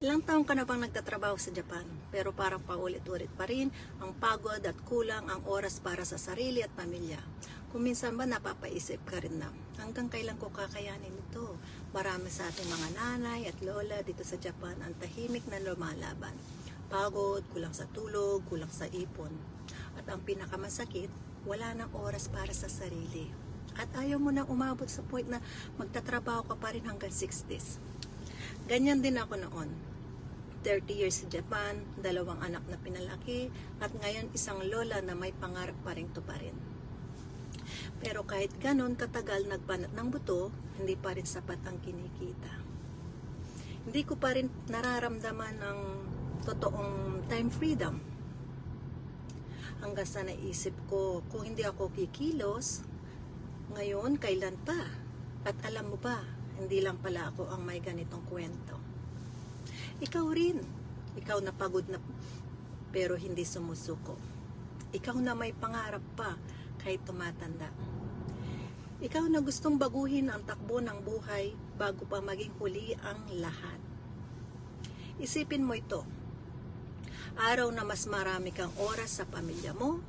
Ilang taon ka na bang nagtatrabaho sa Japan? Pero parang paulit-ulit pa rin ang pagod at kulang ang oras para sa sarili at pamilya. Kung minsan ba napapaisip ka rin na, hanggang kailan ko kakayanin ito? Marami sa ating mga nanay at lola dito sa Japan ang tahimik na lumalaban. Pagod, kulang sa tulog, kulang sa ipon. At ang pinakamasakit, wala nang oras para sa sarili. At ayaw mo na umabot sa point na magtatrabaho ka pa rin hanggang 60s. Ganyan din ako noon. 30 years sa Japan, 2 anak na pinalaki, at ngayon isang lola na may pangarap pa rin tuparin. Pero kahit ganon katagal nagbanat ng buto, hindi pa rin sapat ang kinikita. Hindi ko pa rin nararamdaman ng totoong time freedom. Hanggang sa naisip ko, kung hindi ako kikilos, ngayon kailan pa? At alam mo ba, hindi lang pala ako ang may ganitong kwento. Ikaw rin. Ikaw na pagod na pero hindi sumusuko. Ikaw na may pangarap pa kahit tumatanda. Ikaw na gustong baguhin ang takbo ng buhay bago pa maging huli ang lahat. Isipin mo ito. Araw na mas marami kang oras sa pamilya mo.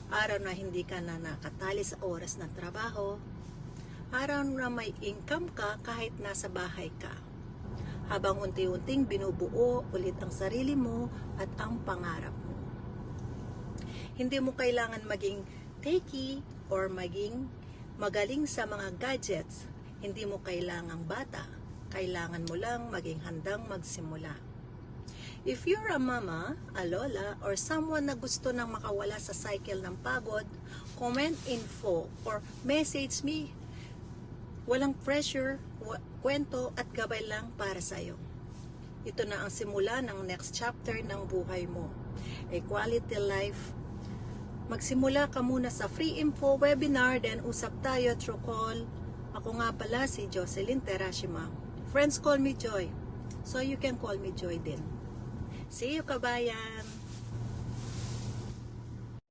Araw na hindi ka na nakatali sa oras ng trabaho. Araw na may income ka kahit nasa bahay ka. Habang unti-unting binubuo ulit ang sarili mo at ang pangarap mo. Hindi mo kailangan maging techie or maging magaling sa mga gadgets. Hindi mo kailangang bata. Kailangan mo lang maging handang magsimula. If you're a mama, a lola, or someone na gusto nang makawala sa cycle ng pagod, comment info or message me. Walang pressure, kwento at gabay lang para sa'yo. Ito na ang simula ng next chapter ng buhay mo. A quality life. Magsimula ka muna sa free info webinar, then usap tayo through call. Ako nga pala si Jocelyn Terashima. Friends call me Joy. So you can call me Joy din. See you, kabayan!